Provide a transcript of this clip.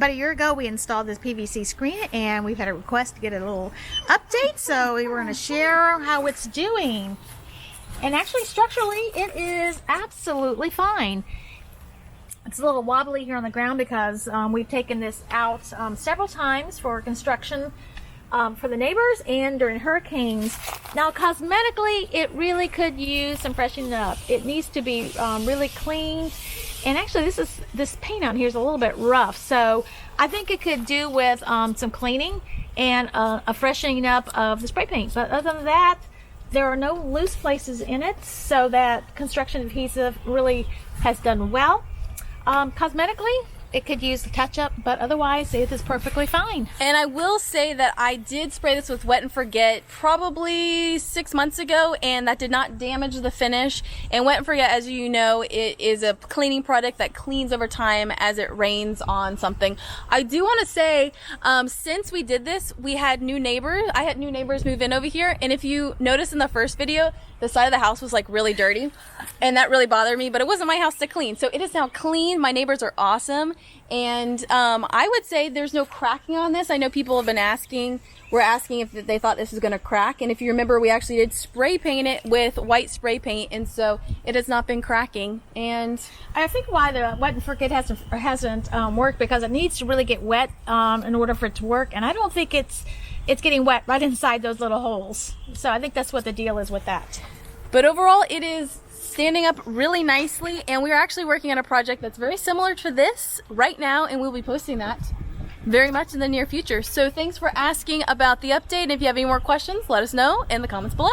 About a year ago, we installed this PVC screen, and we've had a request to get a little update, so we were going to share how it's doing. And actually, structurally, it is absolutely fine. It's a little wobbly here on the ground because we've taken this out several times for construction for the neighbors and during hurricanes. Now, cosmetically, it really could use some freshening up. It needs to be really cleaned. And actually, this paint out here is a little bit rough, so I think it could do with some cleaning and a freshening up of the spray paint. But other than that, there are no loose places in it, so that construction adhesive really has done well. Cosmetically, it could use a touch-up, but otherwise it is perfectly fine. And I will say that I did spray this with Wet and Forget probably 6 months ago, and that did not damage the finish. And Wet and Forget, as you know, it is a cleaning product that cleans over time as it rains on something. I do want to say, since we did this, we had new neighbors. I had new neighbors move in over here, and if you notice in the first video, the side of the house was like really dirty, and that really bothered me, but it wasn't my house to clean. So it is now clean. My neighbors are awesome. And I would say there's no cracking on this. I know people have been asking, if they thought this was going to crack. And if you remember, we actually did spray paint it with white spray paint, and so it has not been cracking. And I think why the Wet and Forget hasn't worked, because it needs to really get wet in order for it to work. And I don't think it's getting wet right inside those little holes. So I think that's what the deal is with that. But overall, it is standing up really nicely, and we're actually working on a project that's very similar to this right now, and we'll be posting that very much in the near future. So thanks for asking about the update, and if you have any more questions, let us know in the comments below.